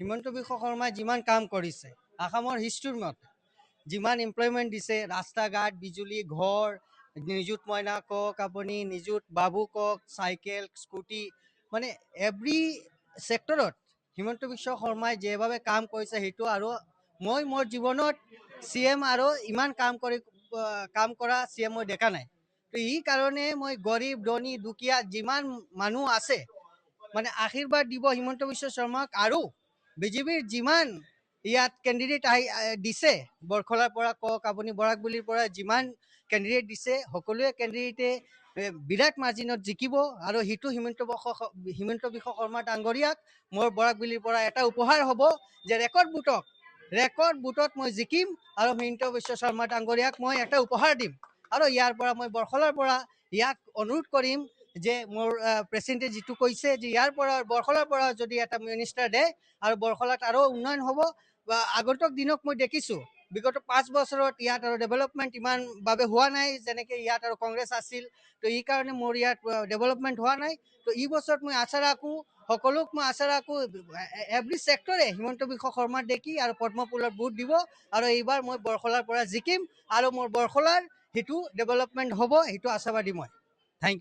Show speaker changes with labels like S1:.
S1: হিমন্ত বিশ্ব শৰ্মাই যিমান কাম কৰিছে আসামৰ হিষ্ট্ৰীৰ মতে যিমান এমপ্লয়মেণ্ট দিছে ৰাস্তা ঘাট বিজুলী ঘৰ নিযুত মইনা কওক আপুনি নিযুত বাবু কওক চাইকেল স্কুটি মানে এভৰি ছেক্টৰত হিমন্ত বিশ্ব শৰ্মাই যেভাৱে কাম কৰিছে সেইটো আৰু মই মোৰ জীৱনত চি এম আৰু ইমান কাম কৰা চি এম মই দেখা নাই তো এই কাৰণে মই গৰীব ধনী দুখীয়া যিমান মানুহ আছে মানে আশীৰ্বাদ দিব হিমন্ত বিশ্ব শৰ্মাক আৰু বিজেপিৰ যিমান ইয়াত কেণ্ডিডেট দিছে বৰখলাৰ পৰা কওক আপুনি বৰাকবুলিৰ পৰা যিমান কেণ্ডিডেট দিছে সকলোৱে কেণ্ডিডেটে বিৰাট মাৰ্জিনত জিকিব আৰু সেইটো হিমন্ত বিশ্ব শৰ্মা ডাঙৰীয়াক মোৰ বৰাকবুলিৰ পৰা এটা উপহাৰ হ'ব যে ৰেকৰ্ড বুটত মই জিকিম আৰু হিমন্ত বিশ্ব শৰ্মা ডাঙৰীয়াক মই এটা উপহাৰ দিম আৰু ইয়াৰ পৰা মই বৰখলাৰ পৰা ইয়াক অনুৰোধ কৰিম যে মোৰ প্ৰেচিডেণ্টে যিটো কৈছে যে ইয়াৰ পৰা বৰখলাৰ পৰা যদি এটা মিনিষ্টাৰ দিয়ে আৰু বৰখলাত আৰু উন্নয়ন হ'ব বা আগন্তুক দিনক মই দেখিছোঁ বিগত 5 বছৰত ইয়াত আৰু ডেভেলপমেণ্ট ইমান বাবে হোৱা নাই যেনেকৈ ইয়াত আৰু কংগ্ৰেছ আছিল তো এই কাৰণে মোৰ ইয়াত ডেভেলপমেণ্ট হোৱা নাই তো এই বছৰত মই আশা ৰাখোঁ সকলোক মই আশা ৰাখোঁ এভৰি ছেক্টৰে হিমন্ত বিশ্ব শৰ্মাৰ দেখি আৰু পদ্মফুলৰ ভোট দিব আৰু এইবাৰ মই বৰখলাৰ পৰা জিকিম আৰু মোৰ বৰখলাৰ সেইটো ডেভেলপমেণ্ট হ'ব সেইটো আশাবাদী মই